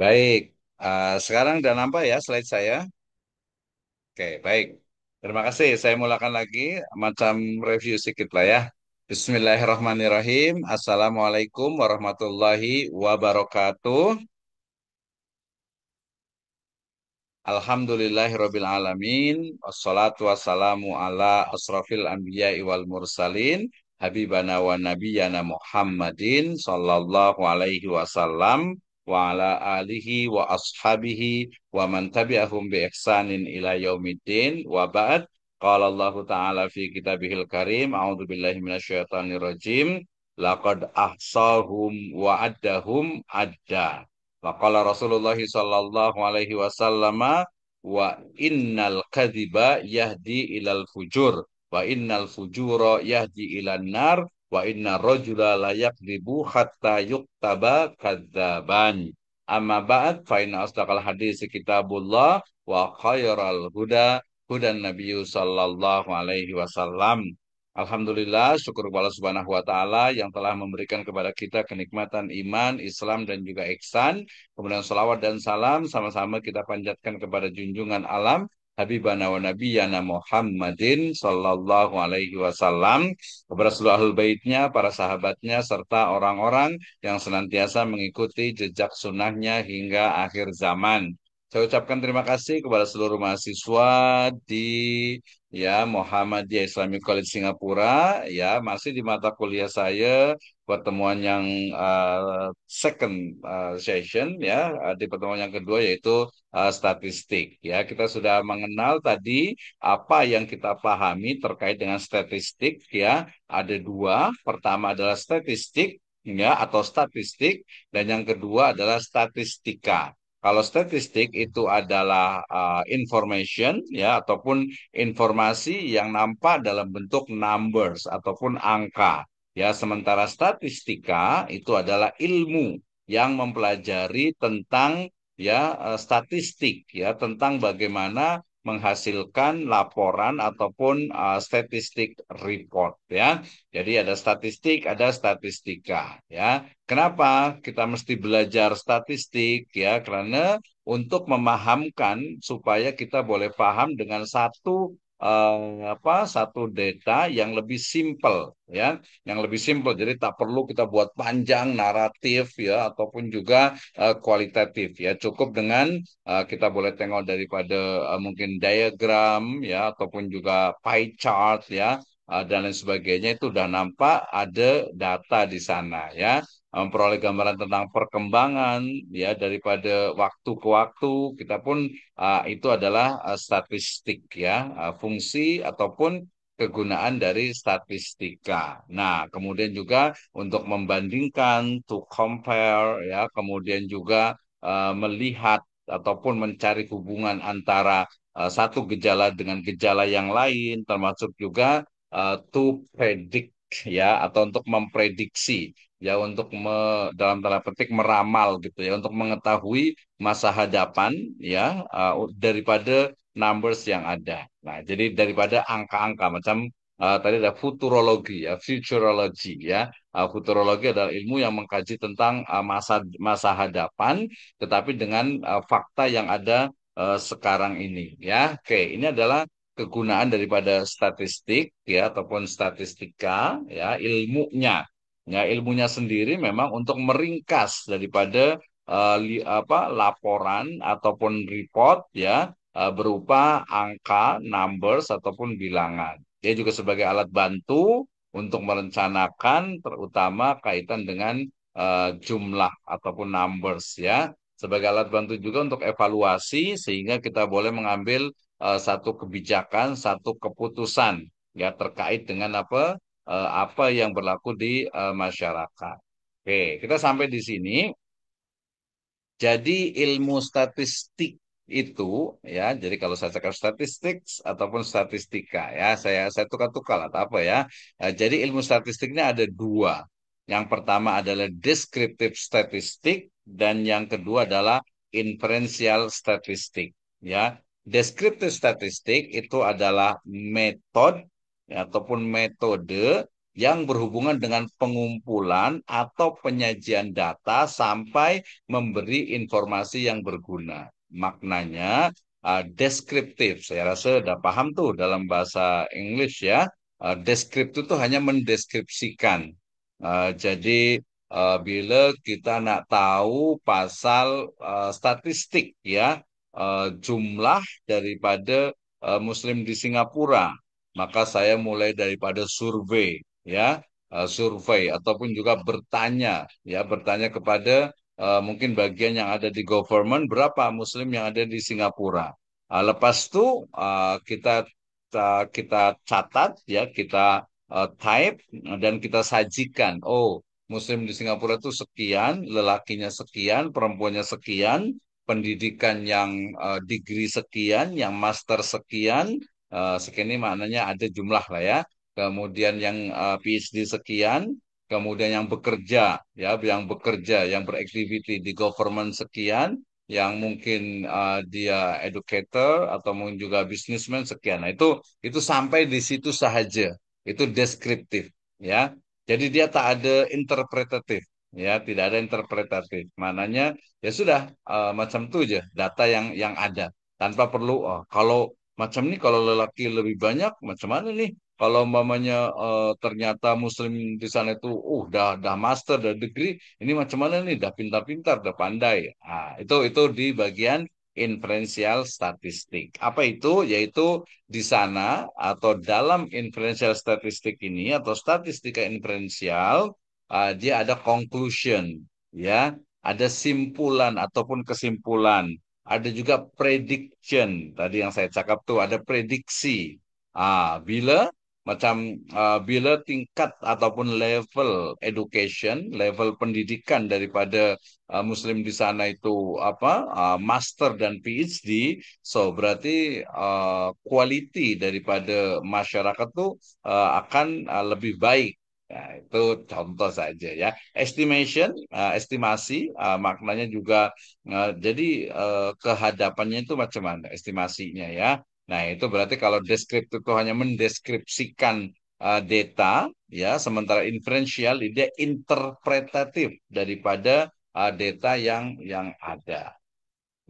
Baik. Sekarang udah nampak ya slide saya? Oke, baik. Terima kasih. Saya mulakan lagi macam review sedikit lah ya. Bismillahirrahmanirrahim. Assalamualaikum warahmatullahi wabarakatuh. Alhamdulillahirabbil alamin. Wassalatu wassalamu ala asrafil anbiya'i wal mursalin. Habibana wa nabiyyana Muhammadin sallallahu alaihi wasallam wa ala alihi wa ashabihi wa man tabi'ahum bi ihsanin ila yaumiddin wa ba'd. Qala Allah Ta'ala fi kitabihil karim. A'udzu billahi minasyaitonir rajim. Laqad ahsahum wa addahum adda. Waqala Rasulullah sallallahu alaihi wasallam wa innal kadhiba yahdi ilal fujur wa innal fujura yahdi ilan nar wa inna rajula la yakdzibu hatta yuktaba kadzaban. Amma ba'd fa inna asdaqal hadis kitabullah wa khairal huda hudan nabiyyu sallallahu alaihi wasallam. Alhamdulillah, syukur kepada Allah Subhanahu wa taala yang telah memberikan kepada kita kenikmatan iman, Islam dan juga ihsan. Kemudian salawat dan salam sama-sama kita panjatkan kepada junjungan alam Habibana wa Nabiyana Muhammadin sallallahu alaihi wasallam, kepada seluruh ahlul baitnya, para sahabatnya, serta orang-orang yang senantiasa mengikuti jejak sunnahnya hingga akhir zaman. Saya ucapkan terima kasih kepada seluruh mahasiswa di Muhammadiyah Islamic College Singapura, masih di mata kuliah saya pertemuan yang second session, di pertemuan yang kedua yaitu statistik. Kita sudah mengenal tadi apa yang kita pahami terkait dengan statistik. Ada dua. Pertama adalah statistik, atau statistik, dan yang kedua adalah statistika. Kalau statistik itu adalah information, ataupun informasi yang nampak dalam bentuk numbers ataupun angka. Sementara statistika itu adalah ilmu yang mempelajari tentang statistik, tentang bagaimana menghasilkan laporan ataupun statistik report, ya. Jadi ada statistik, ada statistika, ya. Kenapa kita mesti belajar statistik, ya? Karena untuk memahamkan supaya kita boleh paham dengan satu data yang lebih simple, ya, yang lebih simple. Jadi tak perlu kita buat panjang naratif, ya, ataupun juga kualitatif, ya. Cukup dengan kita boleh tengok daripada mungkin diagram, ya, ataupun juga pie chart, ya, dan lain sebagainya, itu udah nampak ada data di sana, ya. Memperoleh gambaran tentang perkembangan, ya, daripada waktu ke waktu. Kita pun itu adalah statistik, ya, fungsi ataupun kegunaan dari statistika. Nah, kemudian juga untuk membandingkan, to compare, ya, kemudian juga melihat ataupun mencari hubungan antara satu gejala dengan gejala yang lain, termasuk juga to predict, ya, atau untuk memprediksi, ya, untuk dalam tanda petik meramal gitu, ya, untuk mengetahui masa hadapan, ya, daripada numbers yang ada. Nah, jadi daripada angka-angka macam tadi ada futurologi, ya, futurology, ya. Futurologi adalah ilmu yang mengkaji tentang masa masa hadapan, tetapi dengan fakta yang ada sekarang ini, ya. Oke, ini adalah kegunaan daripada statistik, ya, ataupun statistika, ya, ilmunya. Ya, ilmunya sendiri memang untuk meringkas daripada laporan ataupun report, ya, berupa angka, numbers ataupun bilangan. Dia juga sebagai alat bantu untuk merencanakan, terutama kaitan dengan jumlah ataupun numbers, ya. Sebagai alat bantu juga untuk evaluasi sehingga kita boleh mengambil satu kebijakan, satu keputusan, ya, terkait dengan apa yang berlaku di masyarakat. Oke, kita sampai di sini. Jadi ilmu statistik itu, ya, jadi kalau saya cakap statistik ataupun statistika, ya, saya tukar-tukar atau apa, ya. Jadi ilmu statistiknya ada dua. Yang pertama adalah descriptive statistik dan yang kedua adalah inferential statistik, ya. Descriptive statistik itu adalah metode, ya, ataupun metode yang berhubungan dengan pengumpulan atau penyajian data sampai memberi informasi yang berguna. Maknanya deskriptif. Saya rasa udah paham tuh dalam bahasa English ya. Deskriptif itu hanya mendeskripsikan. Jadi bila kita nak tahu pasal statistik ya, jumlah daripada Muslim di Singapura, maka saya mulai daripada survei ya, survei ataupun juga bertanya ya, bertanya kepada mungkin bagian yang ada di government berapa Muslim yang ada di Singapura. Lepas itu kita catat ya, kita type dan kita sajikan. Oh, Muslim di Singapura itu sekian, lelakinya sekian, perempuannya sekian, pendidikan yang degree sekian, yang master sekian, sekian ini maknanya ada jumlah lah ya. Kemudian yang PhD sekian, kemudian yang bekerja, ya, yang bekerja, yang beraktiviti di government sekian, yang mungkin dia educator atau mungkin juga businessman sekian. Nah, itu sampai di situ sahaja. Itu deskriptif, ya. Jadi dia tak ada interpretatif, ya, tidak ada interpretatif. Maknanya ya sudah macam itu aja data yang ada tanpa perlu kalau macam ini kalau lelaki lebih banyak macam mana nih? Kalau umpamanya ternyata Muslim di sana itu, dah master, dah degree, ini macam mana nih? Dah pintar-pintar, dah pandai. Itu di bagian inferensial statistik. Apa itu? Yaitu di sana atau dalam inferensial statistik ini atau statistika inferensial, dia ada conclusion, ya, ada simpulan ataupun kesimpulan, ada juga prediction. Tadi yang saya cakap tuh ada prediksi. Bila macam bila tingkat ataupun level education, level pendidikan daripada Muslim di sana itu apa master dan PhD, so berarti quality daripada masyarakat tuh akan lebih baik. Nah, itu contoh saja ya. Estimation, estimasi, maknanya juga jadi kehadapannya itu macam mana estimasinya ya. Nah, itu berarti kalau deskriptif itu hanya mendeskripsikan data ya, sementara inferensial dia interpretatif daripada data yang ada.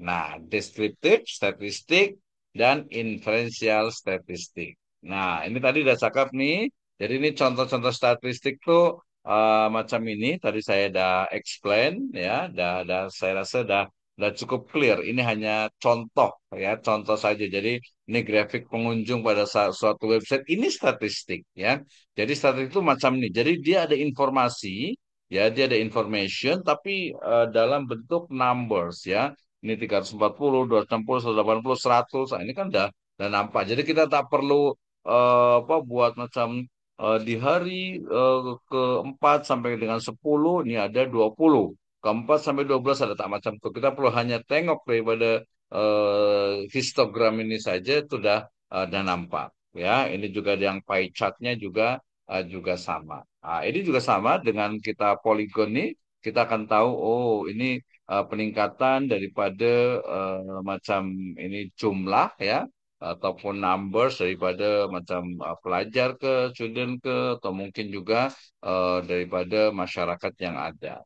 Nah, deskriptif statistik dan inferensial statistik. Nah, ini tadi udah cakap nih. Jadi ini contoh-contoh statistik tuh macam ini. Tadi saya udah explain ya, saya rasa udah cukup clear. Ini hanya contoh ya, contoh saja. Jadi ini grafik pengunjung pada suatu website. Ini statistik ya. Jadi statistik itu macam ini. Jadi dia ada informasi, ya dia ada information, tapi dalam bentuk numbers ya. Ini 340, 260, 180, 100. Nah, ini kan udah nampak. Jadi kita tak perlu apa buat macam di hari keempat sampai dengan 10 ini ada 20. Keempat sampai 12 ada tak macam itu. Kita perlu hanya tengok daripada histogram ini saja itu udah nampak. Ya, ini juga yang pie chartnya juga sama. Ini juga sama dengan kita poligon ini, kita akan tahu, oh ini peningkatan daripada macam ini jumlah ya ataupun numbers daripada macam pelajar ke student ke atau mungkin juga daripada masyarakat yang ada.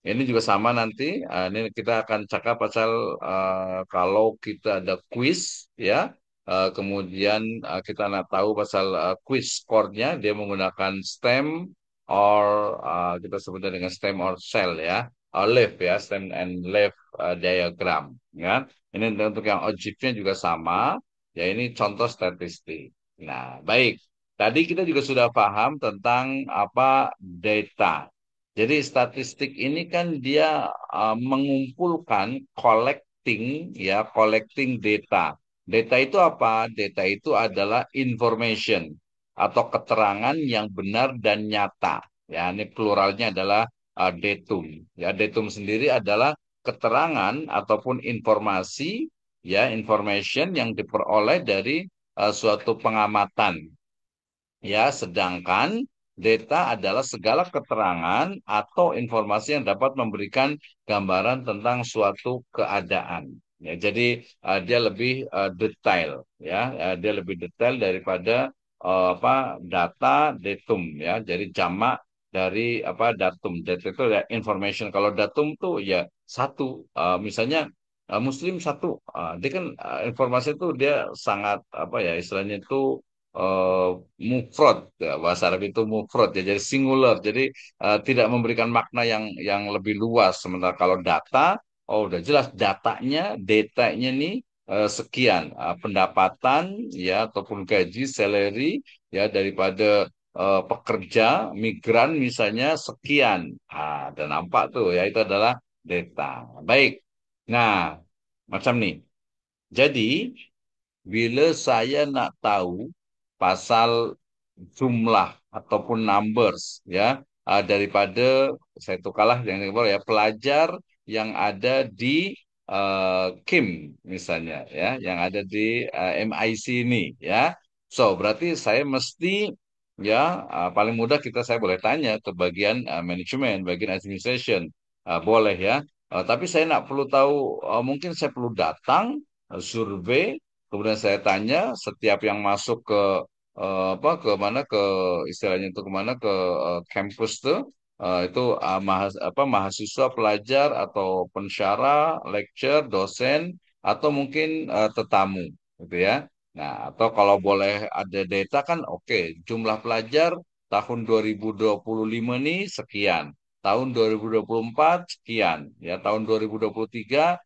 Ini juga sama nanti. Ini kita akan cakap pasal kalau kita ada quiz ya. Kemudian kita nak tahu pasal quiz score-nya dia menggunakan stem or kita sebutnya dengan stem or cell ya. Leaf ya, stem and leaf diagram ya. Ini untuk yang objeknya juga sama. Ya ini contoh statistik. Nah, baik. Tadi kita juga sudah paham tentang apa data. Jadi statistik ini kan dia mengumpulkan, collecting data. Data itu apa? Data itu adalah information atau keterangan yang benar dan nyata. Ya, ini pluralnya adalah datum. Ya, datum sendiri adalah keterangan ataupun informasi, ya, information yang diperoleh dari suatu pengamatan. Ya, sedangkan data adalah segala keterangan atau informasi yang dapat memberikan gambaran tentang suatu keadaan. Ya, jadi dia lebih detail, ya, dia lebih detail daripada apa data datum ya. Jadi jamak dari apa datum. Data itu ya information. Kalau datum tuh ya satu. Misalnya Muslim satu. Dia kan informasi itu dia sangat apa ya istilahnya itu uh, mufrad ya, bahasa Arab itu mufrad ya jadi singular jadi tidak memberikan makna yang lebih luas sementara kalau data oh udah jelas datanya nih sekian pendapatan ya ataupun gaji salary ya daripada pekerja migran misalnya sekian dan nampak tuh ya itu adalah data baik nah macam nih jadi bila saya nak tahu pasal jumlah ataupun numbers ya daripada saya tukarlah yang ya pelajar yang ada di KIM misalnya ya yang ada di MIC ini ya. So berarti saya mesti ya paling mudah saya boleh tanya ke bagian manajemen, bagian administration. Boleh ya. Tapi saya nak perlu tahu mungkin saya perlu datang survei. Kemudian saya tanya setiap yang masuk ke apa ke mana ke istilahnya itu kemana ke kampus tuh itu mahasiswa pelajar atau pensyarah, lecture, dosen atau mungkin tetamu gitu ya. Nah, atau kalau boleh ada data kan oke, jumlah pelajar tahun 2025 nih sekian, tahun 2024 sekian, ya tahun 2023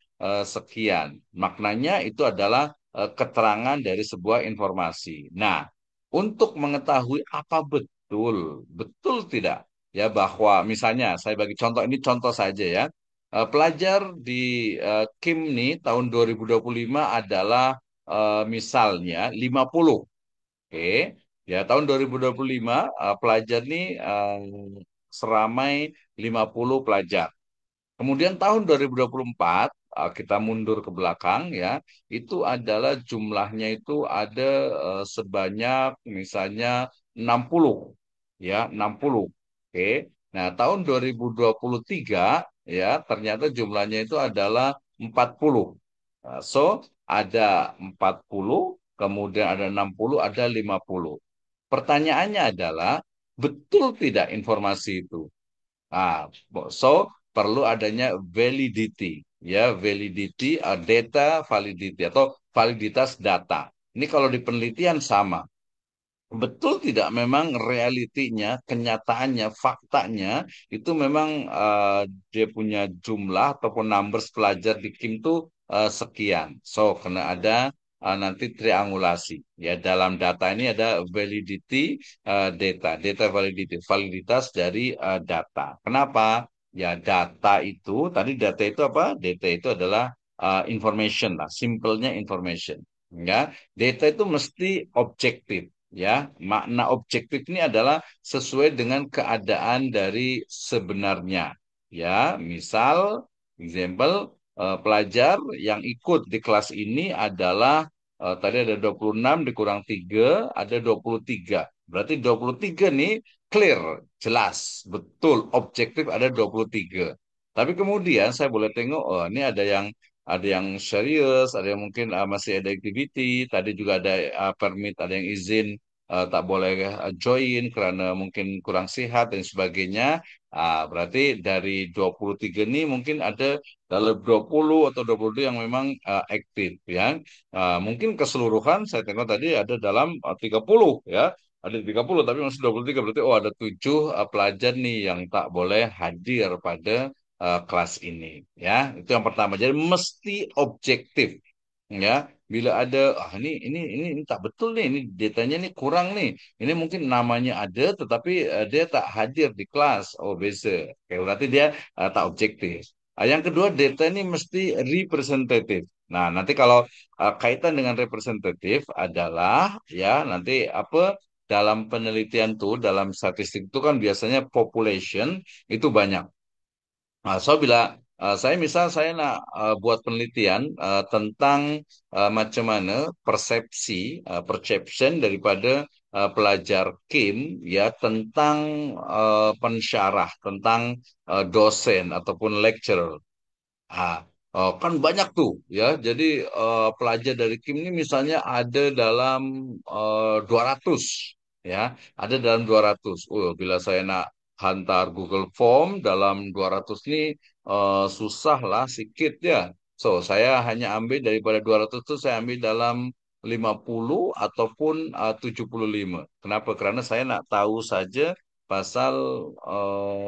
sekian. Maknanya itu adalah keterangan dari sebuah informasi. Nah, untuk mengetahui apa betul tidak ya bahwa misalnya saya bagi contoh ini contoh saja ya. Pelajar di KIM nih tahun 2025 adalah misalnya 50. Oke. Ya, tahun 2025 pelajar nih seramai 50 pelajar. Kemudian tahun 2024 kita mundur ke belakang ya, itu adalah jumlahnya itu ada sebanyak misalnya 60 ya, 60. Oke. Nah, tahun 2023 ya, ternyata jumlahnya itu adalah 40. So, ada 40, kemudian ada 60, ada 50. Pertanyaannya adalah, betul tidak informasi itu? Ah, so perlu adanya validity, ya validity, data validity atau validitas data. Ini kalau di penelitian sama. Betul tidak memang realitinya, kenyataannya, faktanya itu memang dia punya jumlah ataupun numbers pelajar di KIM itu sekian. So, karena ada nanti triangulasi. Ya, dalam data ini ada validity data validity, validitas dari data. Kenapa? Ya, data itu apa? Data itu adalah information lah, simpelnya information. Ya, data itu mesti objektif ya makna objektif ini adalah sesuai dengan keadaan dari sebenarnya ya misal example pelajar yang ikut di kelas ini adalah tadi ada 26 dikurang 3 ada 23 berarti 23 nih clear jelas betul objektif ada 23 tapi kemudian saya boleh tengok oh ini ada yang serius, ada yang mungkin masih ada activity, tadi juga ada permit, ada yang izin tak boleh join karena mungkin kurang sehat dan sebagainya. Berarti dari 23 ini mungkin ada dalam 20 atau 22 yang memang aktif ya. Mungkin keseluruhan saya tengok tadi ada dalam 30 ya. Ada 30 tapi masih 23 berarti oh ada 7 pelajar nih yang tak boleh hadir pada kelas ini ya itu yang pertama jadi mesti objektif ya bila ada ini tak betul nih ini datanya nih kurang nih ini mungkin namanya ada tetapi dia tak hadir di kelas oh bisa oke berarti dia tak objektif. Yang kedua data ini mesti representatif nah nanti kalau kaitan dengan representatif adalah ya nanti apa dalam penelitian tuh dalam statistik itu kan biasanya population itu banyak. Nah, so bila saya nak buat penelitian tentang macam mana perception daripada pelajar KIM ya tentang pensyarah, tentang dosen ataupun lecturer. Ah, Kan banyak tuh ya. Jadi pelajar dari Kim ini misalnya ada dalam 200 ya, ada dalam 200. Bila saya nak hantar Google Form dalam 200 ini susah lah sikit ya. So, saya hanya ambil daripada 200 itu saya ambil dalam 50 ataupun 75. Kenapa? Karena saya nak tahu saja pasal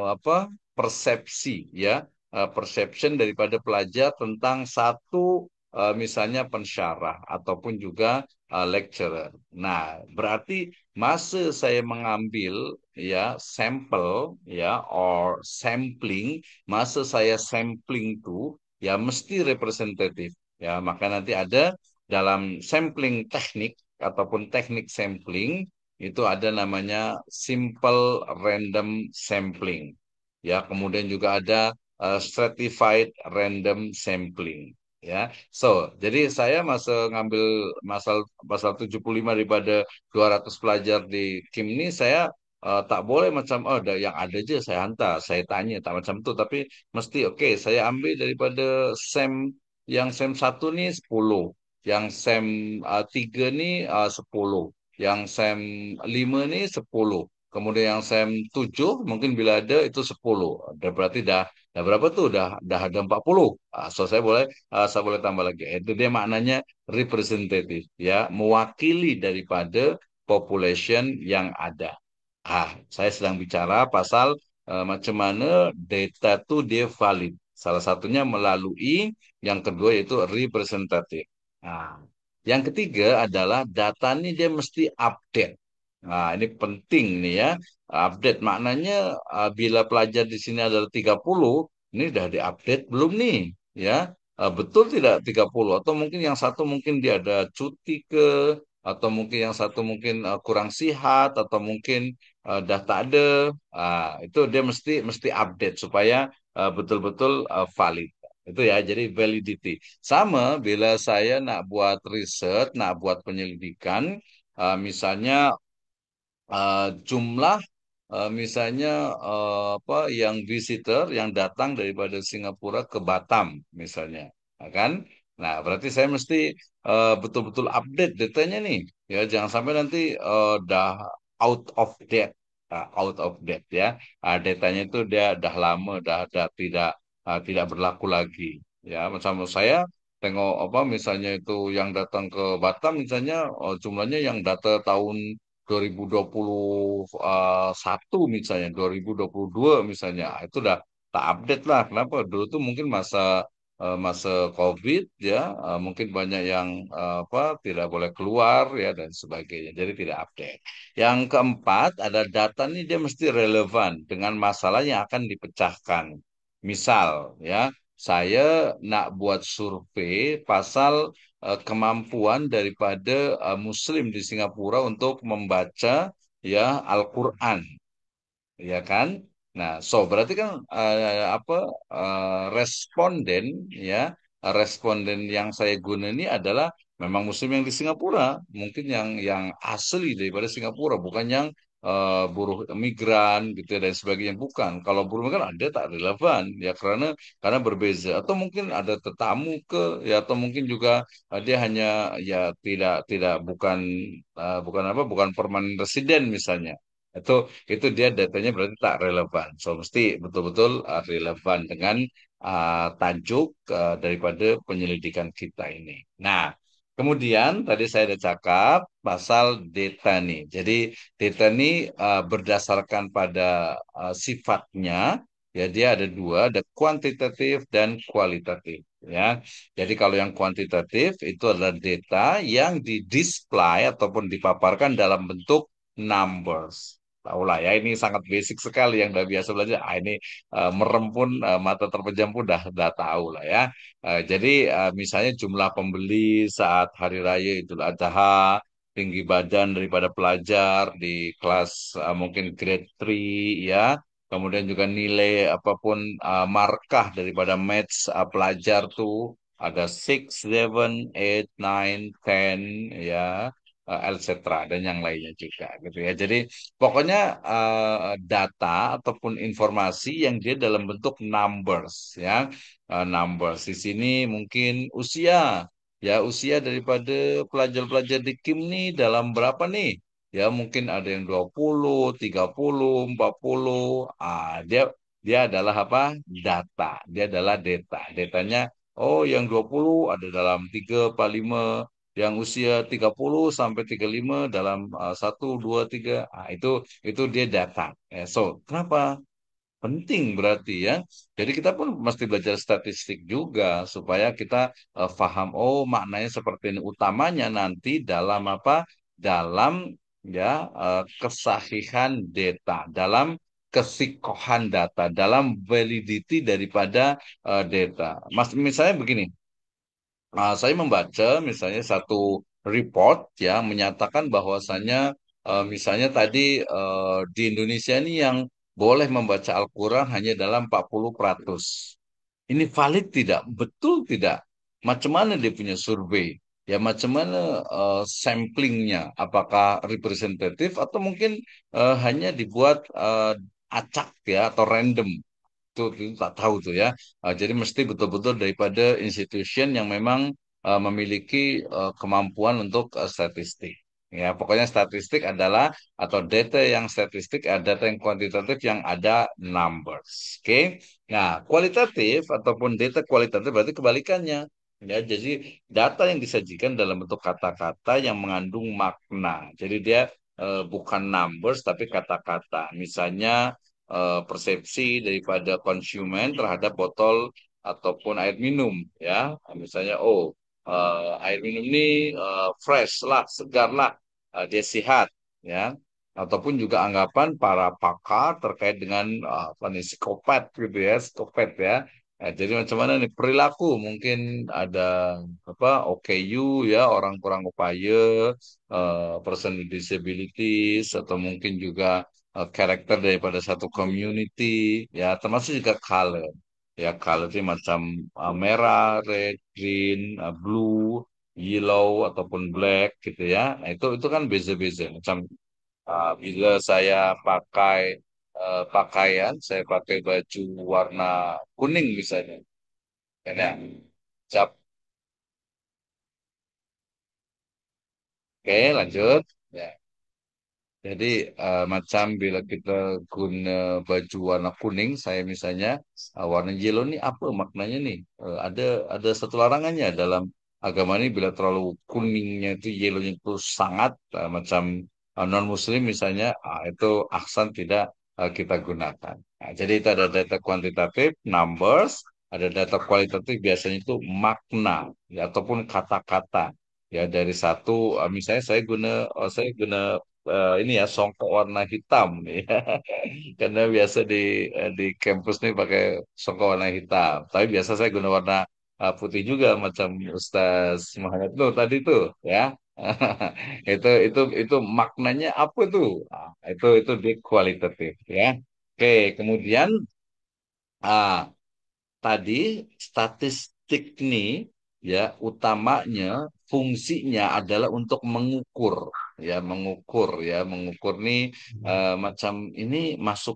apa persepsi ya, perception daripada pelajar tentang satu misalnya pensyarah ataupun juga lecturer. Nah, berarti masa saya mengambil ya sampel ya or sampling, masa saya sampling itu ya mesti representatif ya. Maka nanti ada dalam sampling teknik ataupun teknik sampling itu ada namanya simple random sampling. Ya, kemudian juga ada stratified random sampling. Ya, so jadi saya masa ngambil masal pasal 75 daripada 200 pelajar di Kim ini saya tak boleh macam oh yang ada aja saya hantar, saya tanya tak macam itu, tapi mesti oke saya ambil daripada SEM yang SEM satu nih 10, yang SEM 3 nih 10, yang SEM 5 nih 10. Kemudian yang SEM 7 mungkin bila ada itu 10. Berarti dah berapa tuh? Dah ada 40. So saya boleh tambah lagi. Itu dia maknanya representatif ya, mewakili daripada population yang ada. Saya sedang bicara pasal macam mana data itu dia valid. Salah satunya melalui yang kedua yaitu representatif. Nah, yang ketiga adalah data ini dia mesti update. Nah, ini penting nih ya. Update maknanya bila pelajar di sini ada 30, ini udah diupdate belum nih? Ya, betul tidak 30? Atau mungkin yang satu mungkin dia ada cuti ke, atau mungkin yang satu mungkin kurang sihat, atau mungkin dah tak ada. Itu dia mesti mesti update supaya betul-betul valid. Itu ya, jadi validity. Sama bila saya nak buat riset, nak buat penyelidikan, misalnya jumlah misalnya apa yang visitor yang datang daripada Singapura ke Batam misalnya, kan? Nah, berarti saya mesti betul-betul update datanya nih, ya jangan sampai nanti dah out of date, out of date ya. Datanya itu dia dah lama, dah tidak berlaku lagi, ya. Macam saya tengok apa misalnya itu yang datang ke Batam misalnya jumlahnya yang data tahun 2021 misalnya, 2022 misalnya, itu udah tak update lah. Kenapa? Dulu tuh mungkin masa COVID ya, mungkin banyak yang apa tidak boleh keluar ya dan sebagainya. Jadi tidak update. Yang keempat ada data nih dia mesti relevan dengan masalah yang akan dipecahkan. Misal ya, saya nak buat survei pasal kemampuan daripada Muslim di Singapura untuk membaca ya Al-Quran, ya kan? Nah, so berarti kan apa responden ya, responden yang saya guna ini adalah memang Muslim yang di Singapura, mungkin yang asli daripada Singapura, bukan yang buruh migran gitu ya, dan sebagainya, bukan. Kalau buruh migran ada tak relevan ya karena berbeza, atau mungkin ada tetamu ke ya, atau mungkin juga dia hanya ya tidak bukan apa bukan permanent resident misalnya. Itu itu dia datanya berarti tak relevan. So mesti betul-betul relevan dengan tajuk daripada penyelidikan kita ini. Nah, kemudian tadi saya ada cakap pasal data nih. Jadi data ini berdasarkan pada sifatnya, ya dia ada dua, ada kuantitatif dan kualitatif. Ya, jadi kalau yang kuantitatif itu adalah data yang didisplay ataupun dipaparkan dalam bentuk numbers. Tahu lah ya, ini sangat basic sekali yang udah biasa belajar. Ini merem pun mata terpejam pun dah tahu lah ya. Jadi misalnya jumlah pembeli saat hari raya Idul Adha, tinggi badan daripada pelajar di kelas mungkin grade 3 ya. Kemudian juga nilai apapun markah daripada maths pelajar tuh ada 6, 7, 8, 9, 10 ya. etc. dan yang lainnya juga gitu ya. Jadi pokoknya data ataupun informasi yang dia dalam bentuk numbers ya. Numbers di sini mungkin usia ya, usia daripada pelajar-pelajar di Kim nih dalam berapa nih? Ya mungkin ada yang 20, 30, 40. Dia dia adalah apa? Data. Dia adalah data. Datanya, oh yang 20 ada dalam 3 apa 5, yang usia 30 sampai 35 dalam 1, 2, 3. Itu dia data. So, kenapa? Penting berarti ya. Jadi kita pun mesti belajar statistik juga supaya kita paham, oh maknanya seperti ini. Utamanya nanti dalam apa? Dalam ya kesahihan data, dalam kesikohan data, dalam validity daripada data. Mas, misalnya begini, saya membaca misalnya satu report yang menyatakan bahwasannya misalnya tadi di Indonesia ini yang boleh membaca Al-Quran hanya dalam 40%. Ini valid tidak? Betul tidak? Macam mana dia punya survei? Ya macam mana samplingnya? Apakah representatif atau mungkin hanya dibuat acak ya atau random? Itu tak tahu tuh ya. Jadi mesti betul-betul daripada institution yang memang memiliki kemampuan untuk statistik. Ya, pokoknya statistik adalah atau data yang statistik, data yang kuantitatif yang ada numbers. Oke. Nah, kualitatif ataupun data kualitatif berarti kebalikannya. Ya, jadi data yang disajikan dalam bentuk kata-kata yang mengandung makna. Jadi dia bukan numbers tapi kata-kata. Misalnya persepsi daripada konsumen terhadap botol ataupun air minum ya, misalnya oh air minum ini fresh lah, segar lah, dia sehat ya, ataupun juga anggapan para pakar terkait dengan apa nih psikopat gitu ya, psikopat ya. Jadi macam mana nih perilaku mungkin ada apa OKU ya, orang kurang upaya, person with disabilities, atau mungkin juga karakter daripada satu community ya, termasuk juga color ya, color itu macam merah, red, green, blue, yellow ataupun black gitu ya. Nah, itu kan beza-beza macam bila saya pakai pakaian, saya pakai baju warna kuning misalnya kan ya. Cap. Oke, lanjut ya. Jadi macam bila kita guna baju warna kuning, saya misalnya warna yellow ini apa maknanya nih? Ada satu larangannya dalam agama ini bila terlalu kuningnya itu yellownya itu sangat macam non-Muslim misalnya, itu aksan tidak kita gunakan. Nah, jadi itu ada data kuantitatif, numbers, ada data kualitatif biasanya itu makna ya, ataupun kata-kata ya dari satu misalnya saya guna ini ya songkok warna hitam nih karena biasa di kampus nih pakai songkok warna hitam, tapi biasa saya guna warna putih juga macam Ustaz Muhammad Nur tadi tuh ya. Itu maknanya apa tuh? Itu di kualitatif ya. Oke, kemudian ah, tadi statistik nih ya utamanya fungsinya adalah untuk mengukur nih macam ini masuk,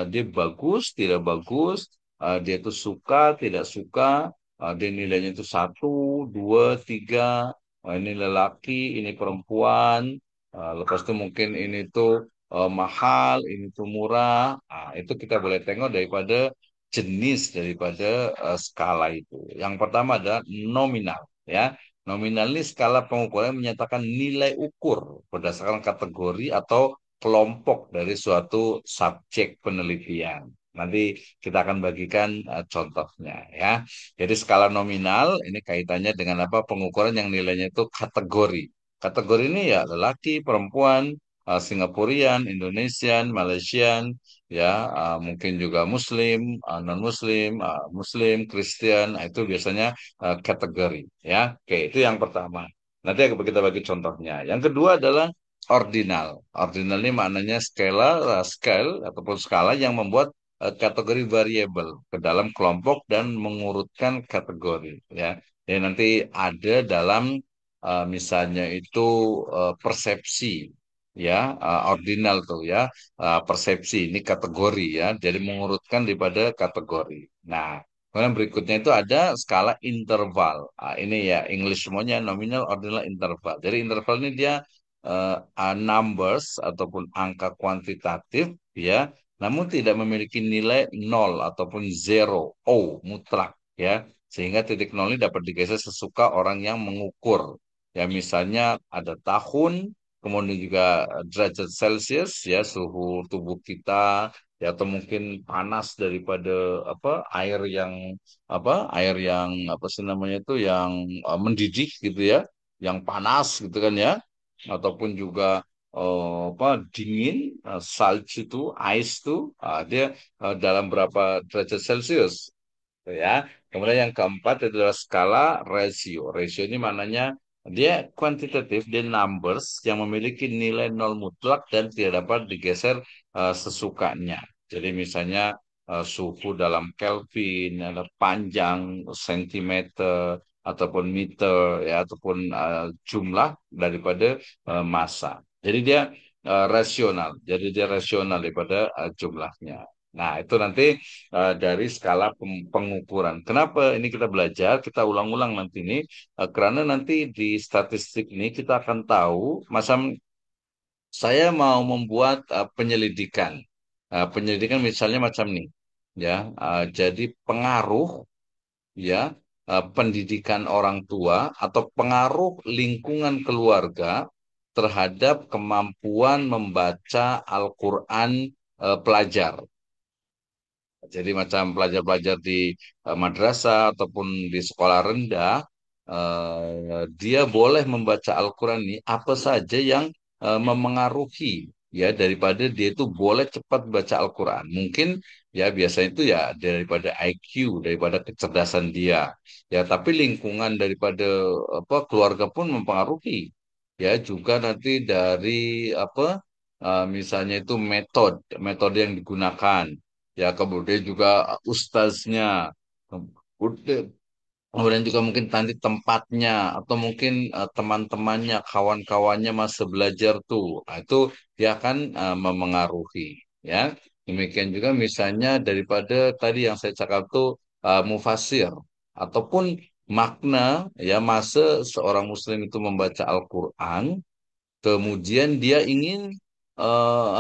dia bagus tidak bagus, dia itu suka tidak suka, dia nilainya itu 1, 2, 3, ini lelaki ini perempuan, lepas itu mungkin ini tuh mahal ini tuh murah. Itu kita boleh tengok daripada jenis daripada skala itu. Yang pertama adalah nominal, ya. Nominal ini skala pengukuran yang menyatakan nilai ukur berdasarkan kategori atau kelompok dari suatu subjek penelitian. Nanti kita akan bagikan contohnya, ya. Jadi skala nominal ini kaitannya dengan apa? Pengukuran yang nilainya itu kategori. Kategori ini ya lelaki, perempuan, Singapurian, Indonesian, Malaysian, ya mungkin juga Muslim, non-Muslim, Muslim, Kristen. Itu biasanya kategori ya. Oke, itu yang pertama. Nanti kita bagi contohnya. Yang kedua adalah ordinal. Ordinal ini maknanya scale ataupun skala yang membuat kategori variabel ke dalam kelompok dan mengurutkan kategori ya. Jadi nanti ada dalam misalnya itu persepsi, ya, ordinal tuh ya, persepsi ini kategori ya, jadi mengurutkan daripada kategori. Nah, kemudian berikutnya itu ada skala interval. Ini ya English semuanya nominal, ordinal, interval. Jadi interval ini dia numbers ataupun angka kuantitatif ya, namun tidak memiliki nilai nol ataupun zero, mutlak ya, sehingga titik nol ini dapat digeser sesuka orang yang mengukur. Ya, misalnya ada tahun, kemudian juga derajat Celcius ya, suhu tubuh kita, ya, atau mungkin panas daripada apa air yang apa sih namanya itu yang mendidih gitu ya, yang panas gitu kan ya, ataupun juga apa dingin, salju itu, ice itu, dia dalam berapa derajat Celcius ya. Kemudian yang keempat adalah skala ratio. Ratio ini maknanya dia kuantitatif, dia numbers yang memiliki nilai nol mutlak dan tidak dapat digeser sesukanya. Jadi misalnya suhu dalam Kelvin, ada panjang sentimeter ataupun meter ya, ataupun jumlah daripada massa. Jadi dia rasional. Jadi dia rasional daripada jumlahnya. Nah, itu nanti dari skala pengukuran. Kenapa ini kita belajar, kita ulang-ulang nanti ini, karena nanti di statistik ini kita akan tahu, macam saya mau membuat penyelidikan. Penyelidikan misalnya macam ini, ya. Jadi pengaruh, ya, pendidikan orang tua atau pengaruh lingkungan keluarga terhadap kemampuan membaca Al-Quran pelajar. Jadi macam pelajar-pelajar di madrasah ataupun di sekolah rendah, dia boleh membaca Al-Quran ini apa saja yang memengaruhi ya, daripada dia itu boleh cepat baca Al-Quran. Mungkin ya biasanya itu ya daripada IQ, daripada kecerdasan dia. Ya, tapi lingkungan daripada apa keluarga pun mempengaruhi. Ya, juga nanti dari apa misalnya itu metode yang digunakan. Ya, kemudian juga ustaznya, kemudian kemudian juga mungkin nanti tempatnya, atau mungkin teman-temannya, kawan-kawannya masa belajar tuh. Itu dia akan memengaruhi, ya. Demikian juga misalnya daripada tadi yang saya cakap tuh mufasir ataupun makna, ya, masa seorang muslim itu membaca Al-Qur'an. Kemudian dia ingin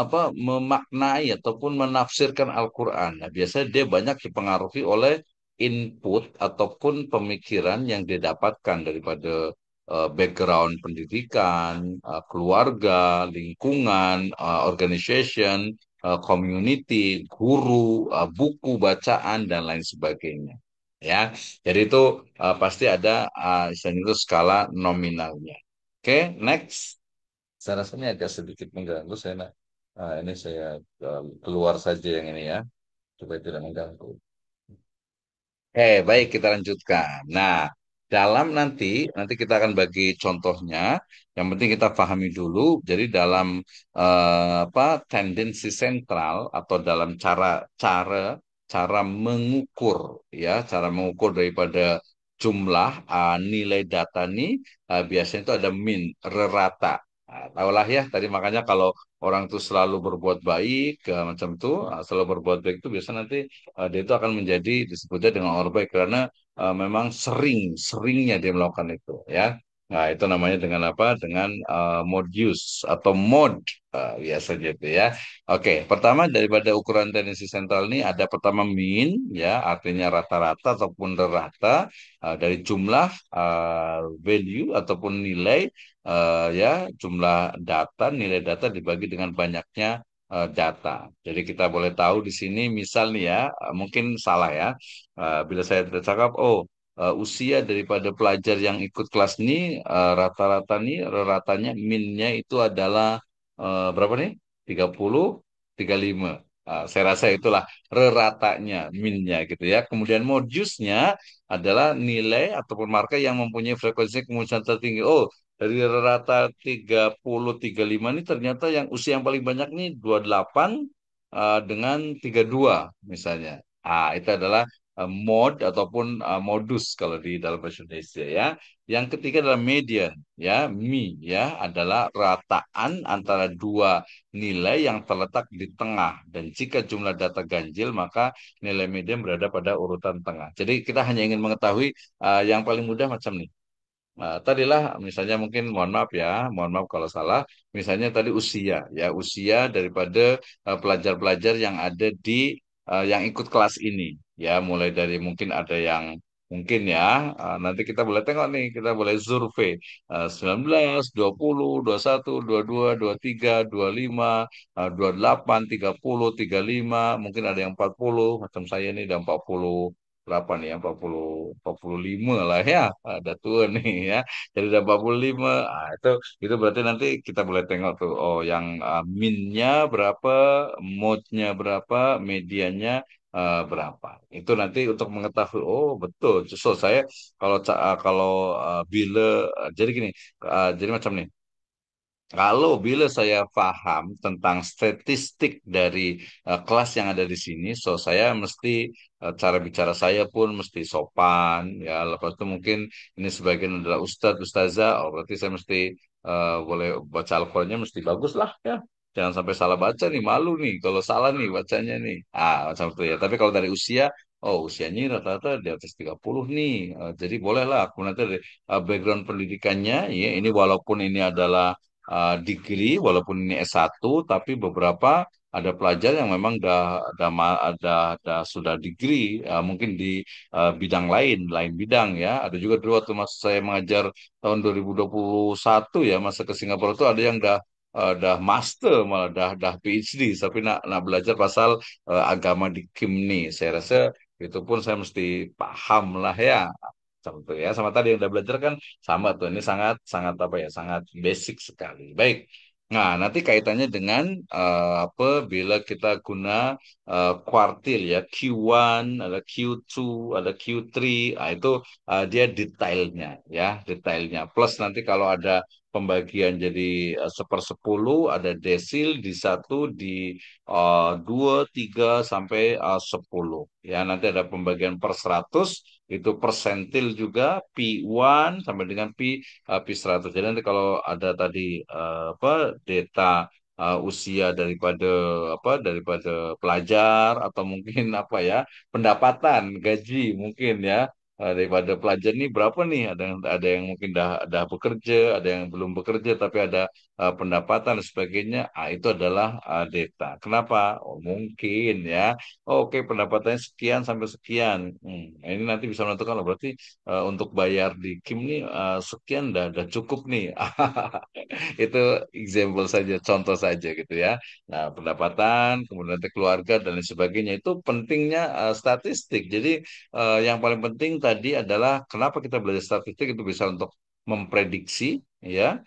apa memaknai ataupun menafsirkan Al-Quran. Nah, biasanya dia banyak dipengaruhi oleh input ataupun pemikiran yang dia dapatkan daripada background pendidikan, keluarga, lingkungan, organization, community, guru, buku bacaan dan lain sebagainya. Ya, jadi itu pasti ada istilahnya itu skala nominalnya. Oke, next. Saya rasa ini agak sedikit mengganggu. Ini saya keluar saja yang ini ya, supaya tidak mengganggu. Baik, kita lanjutkan. Nah, dalam nanti kita akan bagi contohnya. Yang penting kita pahami dulu. Jadi dalam apa tendensi sentral atau dalam cara cara mengukur, ya, cara mengukur daripada jumlah nilai data ini, biasanya itu ada min, rata. Nah, tahulah ya tadi, makanya kalau orang itu selalu berbuat baik macam itu, selalu berbuat baik itu biasanya nanti dia itu akan menjadi disebutnya dengan orang baik karena memang seringnya dia melakukan itu ya. Nah, itu namanya dengan apa? Dengan modius atau mode biasanya itu ya. Oke, pertama daripada ukuran tendensi sentral ini ada pertama mean ya, artinya rata-rata ataupun rata dari jumlah value ataupun nilai, ya, jumlah data, nilai data dibagi dengan banyaknya data. Jadi kita boleh tahu di sini misal nih ya, mungkin salah ya. Bila saya tidak cakap, oh, usia daripada pelajar yang ikut kelas ini rata-rata nih, ratanya minnya itu adalah berapa nih? 30, 35. Saya rasa itulah reratanya, minnya gitu ya. Kemudian modiusnya adalah nilai ataupun marka yang mempunyai frekuensi kemunculan tertinggi. Oh, dari rata 30, 35 ini ternyata yang usia yang paling banyak nih 28 dengan 32 misalnya. Itu adalah mode ataupun modus kalau di dalam bahasa Indonesia ya. Yang ketiga adalah median ya, ya adalah rataan antara dua nilai yang terletak di tengah dan jika jumlah data ganjil maka nilai median berada pada urutan tengah. Jadi kita hanya ingin mengetahui yang paling mudah macam nih. Tadilah misalnya mungkin mohon maaf kalau salah. Misalnya tadi usia ya usia daripada pelajar-pelajar yang ada di yang ikut kelas ini ya mulai dari mungkin ada yang mungkin ya nanti kita boleh tengok nih kita boleh survei 19, 20, 21, 22, 23, 25, 28, 30, 35 mungkin ada yang 40 macam saya nih ada 40 berapa nih ya 45 lah ya ada tua nih ya jadi udah 45 itu berarti nanti kita boleh tengok tuh oh yang minnya berapa mode-nya berapa medianya berapa itu nanti untuk mengetahui oh betul so saya kalau bila jadi gini jadi macam nih kalau bila saya paham tentang statistik dari kelas yang ada di sini, so saya mesti cara bicara saya pun mesti sopan, ya. Lepas itu mungkin ini sebagian adalah ustadz, ustazah, oh berarti saya mesti boleh baca Al-Qurannya mesti bagus lah, ya. Jangan sampai salah baca nih, malu nih kalau salah nih bacanya nih. Macam itu ya. Tapi kalau dari usia, oh usianya rata-rata di atas 30 nih. Jadi bolehlah aku nanti dari background pendidikannya, ya ini walaupun ini adalah degree walaupun ini S1 tapi beberapa ada pelajar yang memang sudah degree mungkin di bidang lain bidang ya ada juga dulu waktu mas saya mengajar tahun 2021 ya masa ke Singapura itu ada yang dah master malah dah PhD tapi nak belajar pasal agama di Kim nih saya rasa itu pun saya mesti paham lah ya contoh ya sama tadi yang udah belajar kan sama tuh, ini sangat sangat apa ya, sangat basic sekali. Baik. Nah, nanti kaitannya dengan apa bila kita guna kuartil ya, Q1, ada Q2, ada Q3, itu dia detailnya ya, detailnya. Plus nanti kalau ada pembagian jadi sepersepuluh, ada desil di satu, di dua, tiga sampai 10. Ya, nanti ada pembagian per 100 itu persentil juga P1 sampai dengan P100. Jadi nanti kalau ada tadi apa data usia daripada pelajar atau mungkin apa ya pendapatan gaji mungkin ya daripada pelajar nih berapa nih ada yang mungkin dah bekerja ada yang belum bekerja tapi ada pendapatan dan sebagainya itu adalah data. Kenapa? Oh, mungkin ya. Oh, oke, pendapatannya sekian sampai sekian. Ini nanti bisa menentukan loh. Berarti untuk bayar di Kim nih sekian dah cukup nih. Itu example saja, contoh saja gitu ya. Nah, pendapatan, kemudian nanti keluarga dan lain sebagainya itu pentingnya statistik. Jadi yang paling penting tadi adalah kenapa kita belajar statistik itu bisa untuk memprediksi ya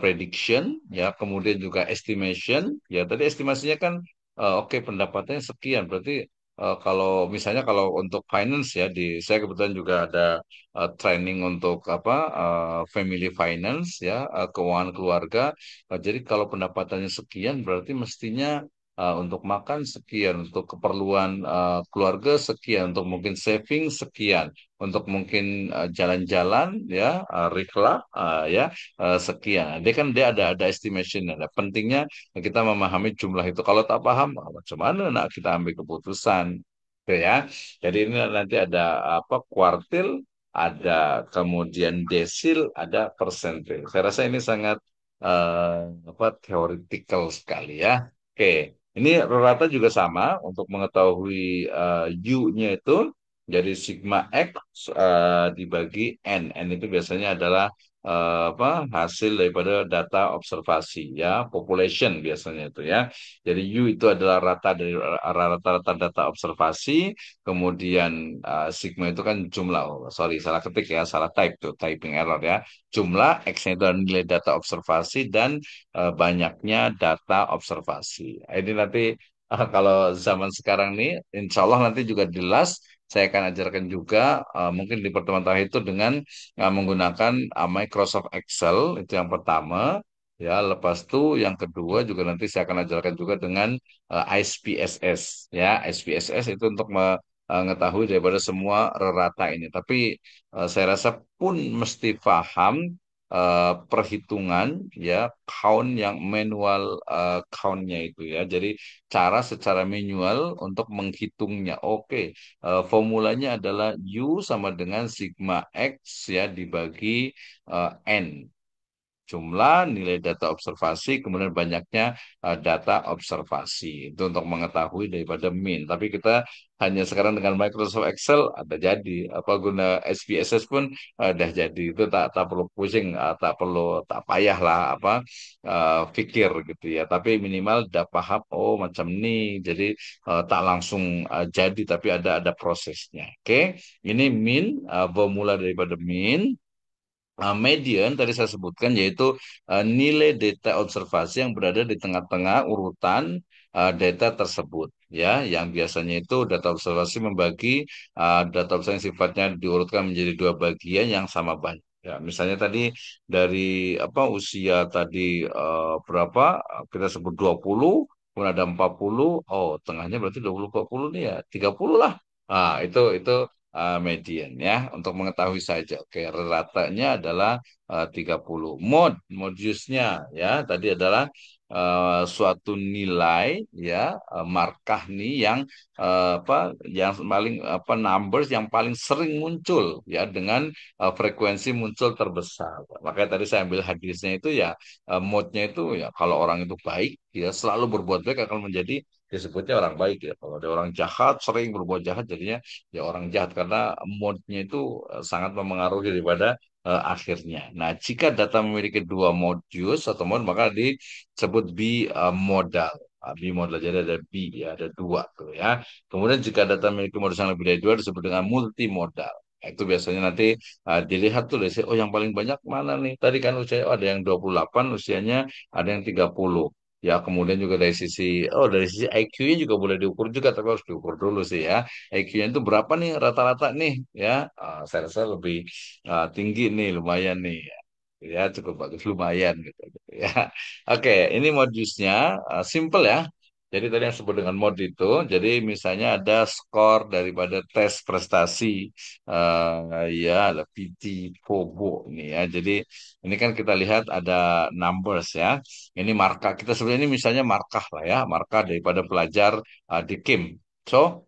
prediction ya kemudian juga estimation ya tadi estimasinya kan oke pendapatannya sekian berarti kalau misalnya kalau untuk finance ya di saya kebetulan juga ada training untuk apa family finance ya keuangan keluarga. Jadi kalau pendapatannya sekian berarti mestinya untuk makan sekian untuk keperluan keluarga sekian untuk mungkin saving sekian untuk mungkin jalan-jalan ya rikla ya sekian. Dia ada estimation ada pentingnya kita memahami jumlah itu. Kalau tak paham macam mana nak kita ambil keputusan. Gitu ya. Jadi ini nanti ada apa kuartil ada kemudian desil, ada persentil. Saya rasa ini sangat apa theoretical sekali ya. Oke, ini rata juga sama untuk mengetahui U-nya itu jadi sigma X dibagi N. N itu biasanya adalah apa hasil daripada data observasi ya, population biasanya itu ya. Jadi U itu adalah rata-rata data observasi. Kemudian sigma itu kan jumlah, oh, sorry salah ketik ya, salah type tuh, typing error ya. Jumlah X-nya itu adalah nilai data observasi dan banyaknya data observasi. Ini nanti kalau zaman sekarang nih, insya Allah nanti juga di LAS, saya akan ajarkan juga mungkin di pertemuan terakhir itu dengan menggunakan Microsoft Excel, itu yang pertama. Ya, lepas itu yang kedua juga nanti saya akan ajarkan juga dengan SPSS. Ya, SPSS itu untuk mengetahui daripada semua rata ini. Tapi saya rasa pun mesti paham perhitungan ya count yang manual countnya itu ya. Jadi cara secara manual untuk menghitungnya. Oke, formulanya adalah U sama dengan sigma X ya dibagi N jumlah nilai data observasi, kemudian banyaknya data observasi. Itu untuk mengetahui daripada mean. Tapi kita hanya sekarang dengan Microsoft Excel ada jadi. Apa guna SPSS pun udah jadi. Itu tak perlu pusing, tak perlu tak payah lah apa pikir gitu ya. Tapi minimal udah paham oh macam ini. Jadi tak langsung jadi tapi ada prosesnya. Oke. Ini mean bermula daripada mean. Median tadi saya sebutkan yaitu nilai data observasi yang berada di tengah-tengah urutan data tersebut ya yang biasanya itu data observasi membagi data observasi yang sifatnya diurutkan menjadi dua bagian yang sama banyak ya misalnya tadi dari apa usia tadi berapa kita sebut 20 kemudian ada 40 oh tengahnya berarti 20 40 nih ya 30 lah itu median ya untuk mengetahui saja. Oke, ratanya adalah 30. Modiusnya ya tadi adalah suatu nilai ya markah nih yang apa yang paling apa numbers yang paling sering muncul ya dengan frekuensi muncul terbesar. Makanya tadi saya ambil hadisnya itu ya mode-nya itu ya kalau orang itu baik dia selalu berbuat baik akan menjadi disebutnya orang baik ya. Kalau ada orang jahat sering berbuat jahat jadinya ya orang jahat karena mode-nya itu sangat memengaruhi daripada akhirnya. Nah, jika data memiliki dua modius atau mode maka disebut bimodal. Bimodal jadi ada B ya, ada dua tuh ya. Kemudian jika data memiliki modus yang lebih dari dua disebut dengan multimodal. Nah, itu biasanya nanti dilihat tuh oh yang paling banyak mana nih? Tadi kan usia oh, ada yang 28 usianya, ada yang 30. Ya, kemudian juga dari sisi IQ-nya juga boleh diukur juga, tapi harus diukur dulu sih ya. IQ-nya itu berapa nih rata-rata nih ya? Saya rasa lebih tinggi nih, lumayan nih. Ya, cukup bagus, lumayan gitu ya. Oke, ini modusnya simple ya. Jadi tadi yang sebut dengan mod itu, jadi misalnya ada skor daripada tes prestasi, ya ada PT, POBO nih ya. Jadi ini kan kita lihat ada numbers ya. Ini markah kita sebenarnya ini misalnya markah lah ya, markah daripada pelajar di KIM. So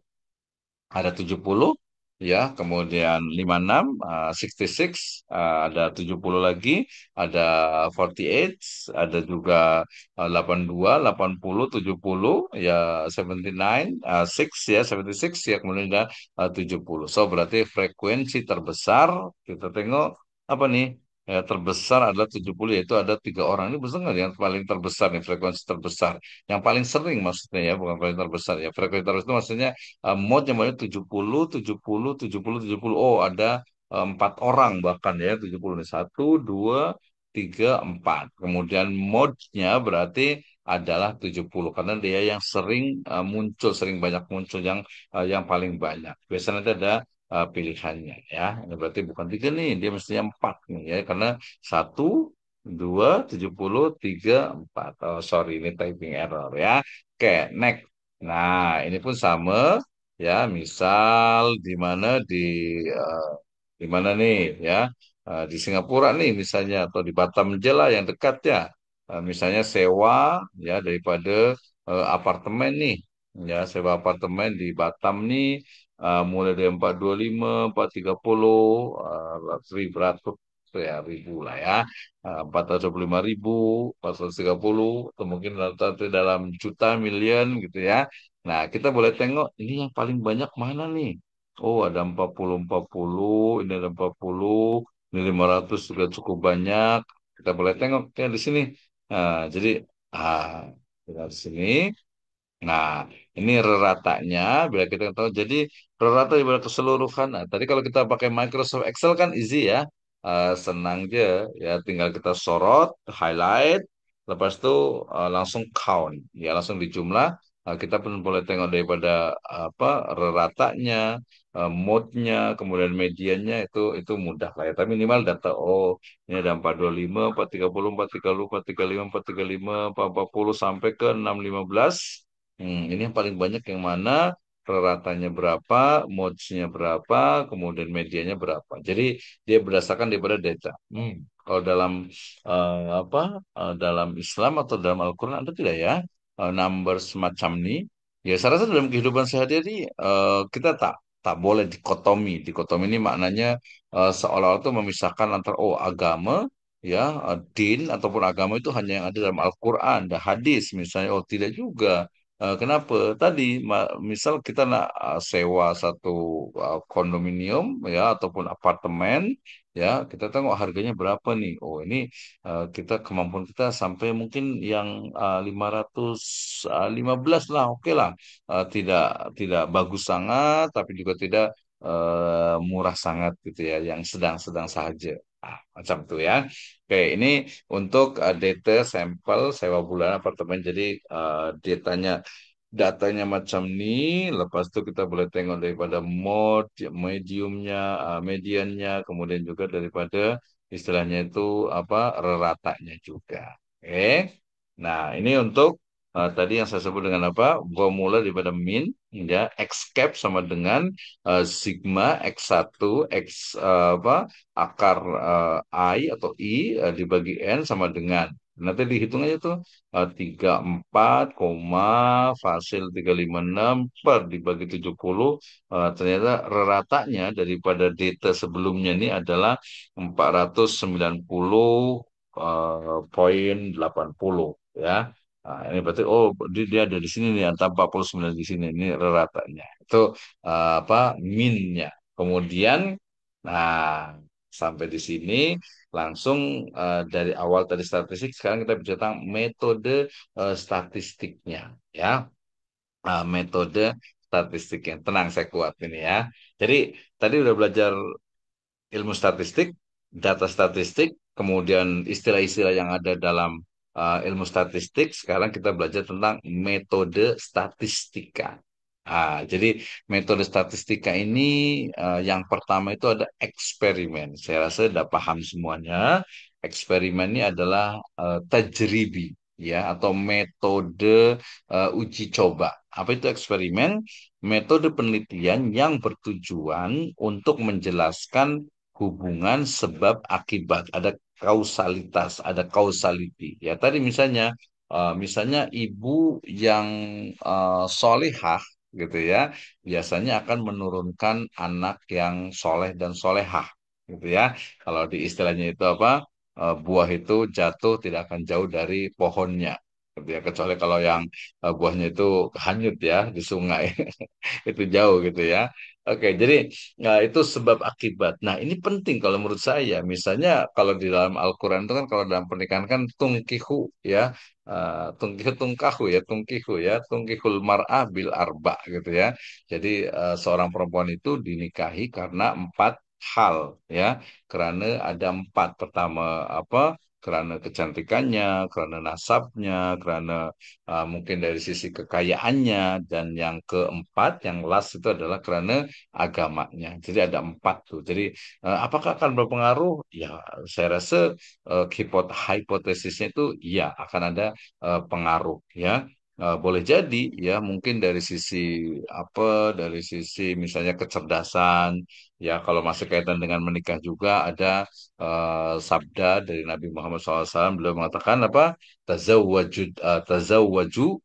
ada 70 ya, kemudian 56, 66, ada 70 lagi, ada 48, ada juga 82, 80, 70 ya 79, 6 ya 76 ya kemudian ada 70. So berarti frekuensi terbesar kita tengok apa nih? Ya, terbesar adalah 70 yaitu ada tiga orang ini betul nggak yang paling terbesar nih frekuensi terbesar yang paling sering maksudnya ya bukan paling terbesar ya frekuensi terbesar itu maksudnya mode yang mana 70, 70, 70, 70. Oh, ada 4 orang bahkan ya, 70. Nih. Satu, dua, tiga, empat. Kemudian mode-nya berarti adalah 70 karena dia yang sering muncul, sering banyak muncul yang paling banyak. Biasanya nanti ada pilihannya ya. Ini berarti bukan tiga nih, dia mestinya empat nih ya karena satu, dua, 70, tiga, empat. Oh, sorry, ini typing error ya. Oke, next. Nah, ini pun sama ya. Misal eh, di mana nih ya? Di Singapura nih misalnya atau di Batam aja lah yang dekat ya. Misalnya sewa ya daripada apartemen nih. Ya, sewa apartemen di Batam nih mulai dari 425, 430, ribu ya ribu lah ya. 425.000, 430, atau mungkin nanti dalam juta, miliar gitu ya. Nah, kita boleh tengok ini yang paling banyak mana nih? Oh, ada 40, ini ada 40, ini 500 juga cukup banyak. Kita boleh tengok ya di sini. Nah, jadi ah kita di sini. Nah, ini reratanya bila kita tahu. Jadi rata daripada keseluruhan. Nah, tadi kalau kita pakai Microsoft Excel kan easy ya. Senang aja ya tinggal kita sorot, highlight, lepas itu langsung count. Ya langsung dijumlah. Kita pun boleh tengok daripada apa reratanya, mode-nya, kemudian mediannya itu mudah lah ya. Tapi minimal data oh ini ada 425, 430, 430, 435, 435, 440 sampai ke 615. Ini yang paling banyak yang mana? Ratatanya berapa, modsnya berapa, kemudian medianya berapa. Jadi dia berdasarkan daripada data. Kalau dalam apa dalam Islam atau dalam Al-Quran ada tidak ya number semacam ini? Ya saya rasa dalam kehidupan sehari-hari kita tak tak boleh dikotomi. Dikotomi ini maknanya seolah-olah itu memisahkan antara oh agama ya din ataupun agama itu hanya yang ada dalam Al-Quran dan hadis misalnya. Oh tidak juga. Kenapa? Tadi misal kita nak sewa satu kondominium ya ataupun apartemen ya kita tengok harganya berapa nih. Oh ini kita kemampuan kita sampai mungkin yang 515 lah, oke lah. Tidak tidak bagus sangat, tapi juga tidak murah sangat gitu ya, yang sedang-sedang saja. Macam itu ya. Oke, ini untuk data sampel sewa bulan apartemen. Jadi datanya macam ini. Lepas itu kita boleh tengok daripada mode, mediumnya, mediannya, kemudian juga daripada istilahnya itu apa reratanya juga. Oke. Nah, ini untuk tadi yang saya sebut dengan apa? Formula daripada min ya x cap sama dengan sigma x1 apa akar i atau i dibagi n sama dengan nanti dihitung aja tuh 34, fasil 356 per dibagi 70 ternyata reratanya daripada data sebelumnya ini adalah 490,80 ya. Nah, ini berarti oh dia ada di sini nih antara 49 di sini ini reratanya. Itu apa minnya. Kemudian nah sampai di sini langsung dari awal tadi statistik sekarang kita bicara tentang metode statistiknya ya. Metode statistiknya. Tenang saya kuat ini ya. Jadi tadi udah belajar ilmu statistik, data statistik, kemudian istilah-istilah yang ada dalam ilmu statistik. Sekarang kita belajar tentang metode statistika. Jadi metode statistika ini yang pertama itu ada eksperimen. Saya rasa sudah paham semuanya. Eksperimen ini adalah tajribi ya atau metode uji coba. Apa itu eksperimen? Metode penelitian yang bertujuan untuk menjelaskan hubungan sebab akibat, ada kausalitas, ada causality. Ya tadi misalnya ibu yang solehah gitu ya, biasanya akan menurunkan anak yang soleh dan solehah gitu ya. Kalau di istilahnya itu apa? Buah itu jatuh tidak akan jauh dari pohonnya. Gitu ya. Kecuali kalau yang buahnya itu hanyut ya di sungai. Itu jauh gitu ya. Oke, jadi itu sebab akibat. Nah, ini penting kalau menurut saya. Misalnya kalau di dalam Al-Quran itu kan kalau dalam pernikahan kan tungkihu ya. Tungkihu tungkahu ya, tungkihul mar'ah bil arba gitu ya. Jadi seorang perempuan itu dinikahi karena empat hal ya. Karena ada empat. Pertama apa? Karena kecantikannya, karena nasabnya, karena mungkin dari sisi kekayaannya, dan yang keempat, yang last itu adalah karena agamanya. Jadi ada empat tuh. Jadi apakah akan berpengaruh? Ya, saya rasa hipotesisnya itu ya akan ada pengaruh ya. Boleh jadi ya mungkin dari sisi apa dari sisi misalnya kecerdasan ya kalau masih kaitan dengan menikah juga ada sabda dari Nabi Muhammad SAW beliau mengatakan apa tazawwaju tazawwaju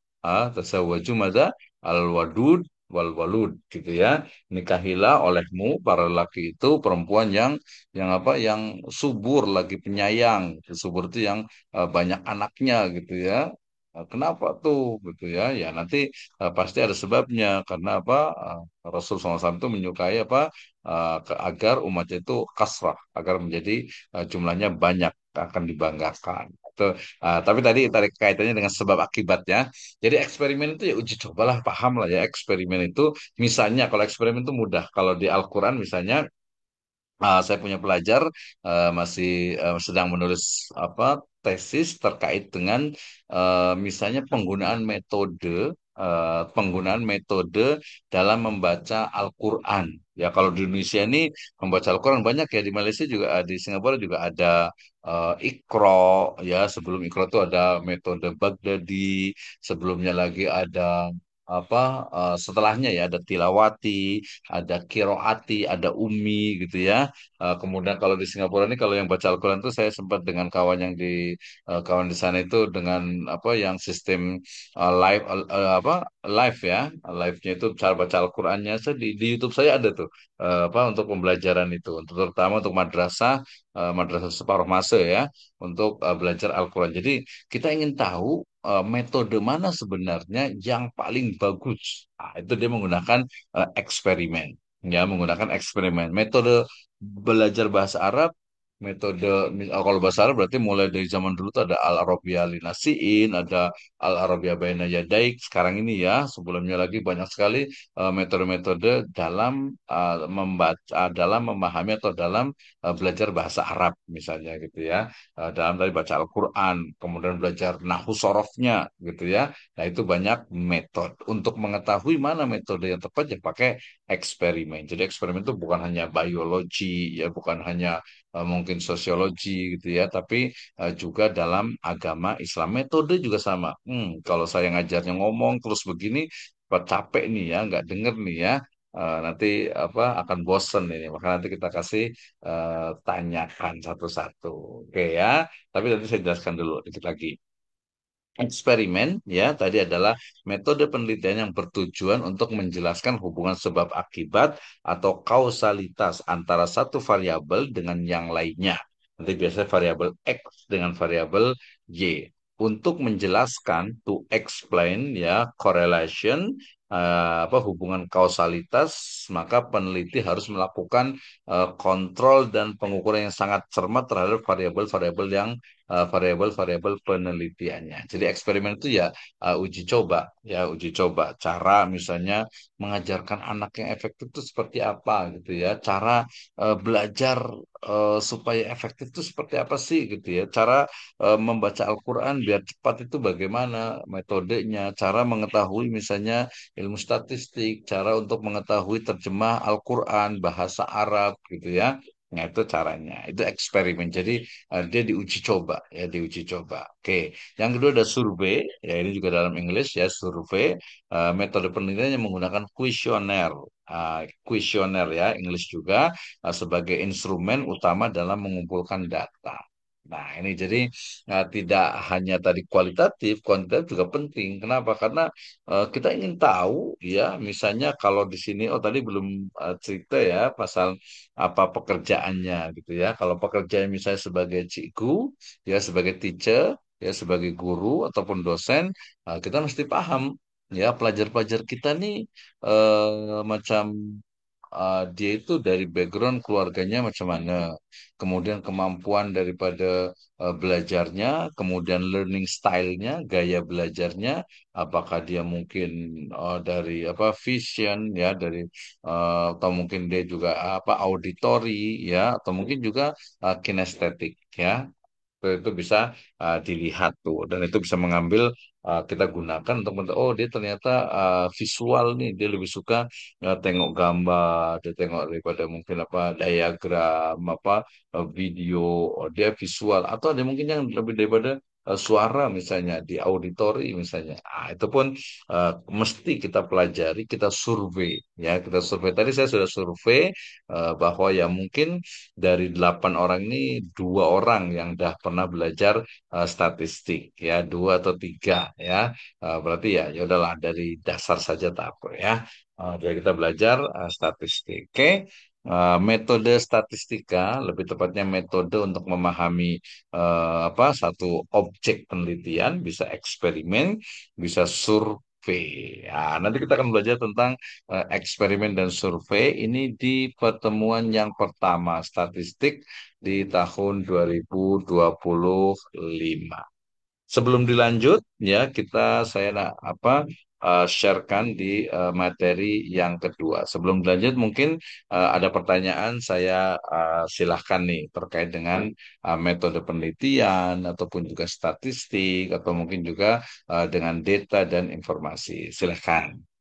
tazawwaju mada al wadud wal walud gitu ya nikahilah olehmu para lelaki itu perempuan yang apa yang subur lagi penyayang subur itu yang banyak anaknya gitu ya. Kenapa tuh gitu ya ya nanti pasti ada sebabnya karena apa Rasul SAW itu menyukai apa agar umatnya itu kasrah agar menjadi jumlahnya banyak akan dibanggakan. Tapi tadi kaitannya dengan sebab akibatnya. Jadi eksperimen itu ya uji cobalah, paham lah ya eksperimen itu. Misalnya kalau eksperimen itu mudah. Kalau di Al-Quran misalnya saya punya pelajar masih sedang menulis apa tesis terkait dengan misalnya penggunaan metode dalam membaca Al-Quran. Ya kalau di Indonesia ini membaca Al-Quran banyak ya di Malaysia juga di Singapura juga ada Iqra ya sebelum Iqra itu ada metode Baghdadi sebelumnya lagi ada apa setelahnya ya ada tilawati, ada kiroati, ada umi gitu ya. Kemudian kalau di Singapura ini kalau yang baca Al-Quran itu saya sempat dengan kawan yang di kawan di sana itu dengan apa yang sistem live apa live ya, live-nya itu cara baca Al-Qurannya di YouTube saya ada tuh apa untuk pembelajaran itu, untuk terutama untuk madrasah madrasah separuh masa ya untuk belajar Al-Quran. Jadi kita ingin tahu metode mana sebenarnya yang paling bagus. Nah, itu dia menggunakan eksperimen. Ya, menggunakan eksperimen. Metode belajar bahasa Arab, metode kalau bahasa Arab berarti mulai dari zaman dulu tuh ada Al-Arabiyah Linasiin, ada Al-Arabiyah Baina Yadaik. Sekarang ini ya, sebelumnya lagi banyak sekali metode-metode dalam membaca, dalam memahami atau dalam belajar bahasa Arab misalnya gitu ya. Dalam tadi baca Al-Quran, kemudian belajar nahu sorofnya gitu ya. Nah itu banyak metode. Untuk mengetahui mana metode yang tepat ya pakai eksperimen. Jadi eksperimen itu bukan hanya biologi, ya bukan hanya mungkin sosiologi gitu ya, tapi juga dalam agama Islam. Metode juga sama. Kalau saya ngajarnya ngomong terus begini, capek nih ya, nggak denger nih ya. Nanti apa akan bosen ini, maka nanti kita kasih tanyakan satu-satu. Oke ya, tapi nanti saya jelaskan dulu dikit lagi. Eksperimen ya tadi adalah metode penelitian yang bertujuan untuk menjelaskan hubungan sebab akibat atau kausalitas antara satu variabel dengan yang lainnya. Nanti biasanya variabel X dengan variabel Y. Untuk menjelaskan to explain ya correlation apa hubungan kausalitas, maka peneliti harus melakukan kontrol dan pengukuran yang sangat cermat terhadap variabel-variabel yang variabel-variabel penelitiannya. Jadi eksperimen itu ya uji coba, ya uji coba. Cara misalnya mengajarkan anak yang efektif itu seperti apa gitu ya. Cara belajar supaya efektif itu seperti apa sih gitu ya. Cara membaca Al-Quran biar cepat itu bagaimana metodenya. Cara mengetahui misalnya ilmu statistik, cara untuk mengetahui terjemah Al-Quran, bahasa Arab gitu ya. Nah, itu caranya. Itu eksperimen. Jadi dia diuji coba ya diuji coba. Oke, yang kedua ada survei ya ini juga dalam English ya survei. Metode penelitian yang menggunakan kuesioner. Kuesioner ya English juga sebagai instrumen utama dalam mengumpulkan data. Nah, ini jadi tidak hanya tadi kualitatif, kuantitatif juga penting. Kenapa? Karena kita ingin tahu ya, misalnya kalau di sini, oh tadi belum cerita ya pasal apa pekerjaannya gitu ya. Kalau pekerjaan misalnya sebagai cikgu, ya sebagai teacher, ya sebagai guru ataupun dosen, kita mesti paham ya pelajar-pelajar kita nih macam dia itu dari background keluarganya macam mana, kemudian kemampuan daripada belajarnya, kemudian learning style-nya, gaya belajarnya, apakah dia mungkin dari apa vision ya dari atau mungkin dia juga apa auditory ya atau mungkin juga kinestetik ya itu bisa dilihat tuh dan itu bisa mengambil kita gunakan untuk oh dia ternyata visual nih dia lebih suka tengok gambar dia tengok daripada mungkin apa diagram apa video oh, dia visual atau ada mungkin yang lebih daripada suara misalnya di auditori misalnya itu pun uh, mesti kita pelajari kita survei ya kita survei tadi saya sudah survei bahwa ya mungkin dari 8 orang ini 2 orang yang dah pernah belajar statistik ya 2 atau 3 ya. Berarti ya ya udahlah dari dasar saja tak apa ya. Jadi kita belajar statistik. Oke. Metode statistika lebih tepatnya metode untuk memahami apa satu objek penelitian bisa eksperimen bisa survei. Ya, nanti kita akan belajar tentang eksperimen dan survei ini di pertemuan yang pertama statistik di tahun 2025. Sebelum dilanjut ya saya nak apa sharekan di materi yang kedua. Sebelum dilanjut mungkin ada pertanyaan saya silahkan nih terkait dengan metode penelitian ataupun juga statistik atau mungkin juga dengan data dan informasi. Silahkan.